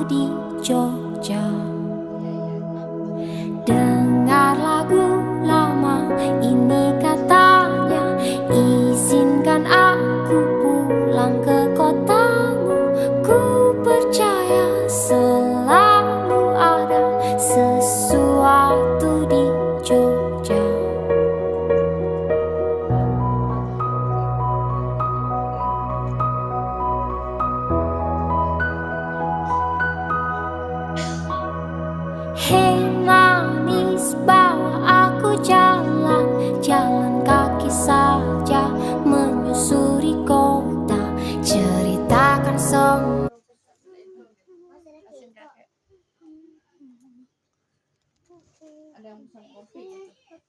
di Jogja. Dengar lagu lama ini katanya, izinkan aku pulang ke kotamu. Ku percaya selalu ada sesuatu di Jogja. Hei manis, bawa aku jalan kaki saja, menyusuri kota, ceritakan semua. Ada yang pesan kopi gitu.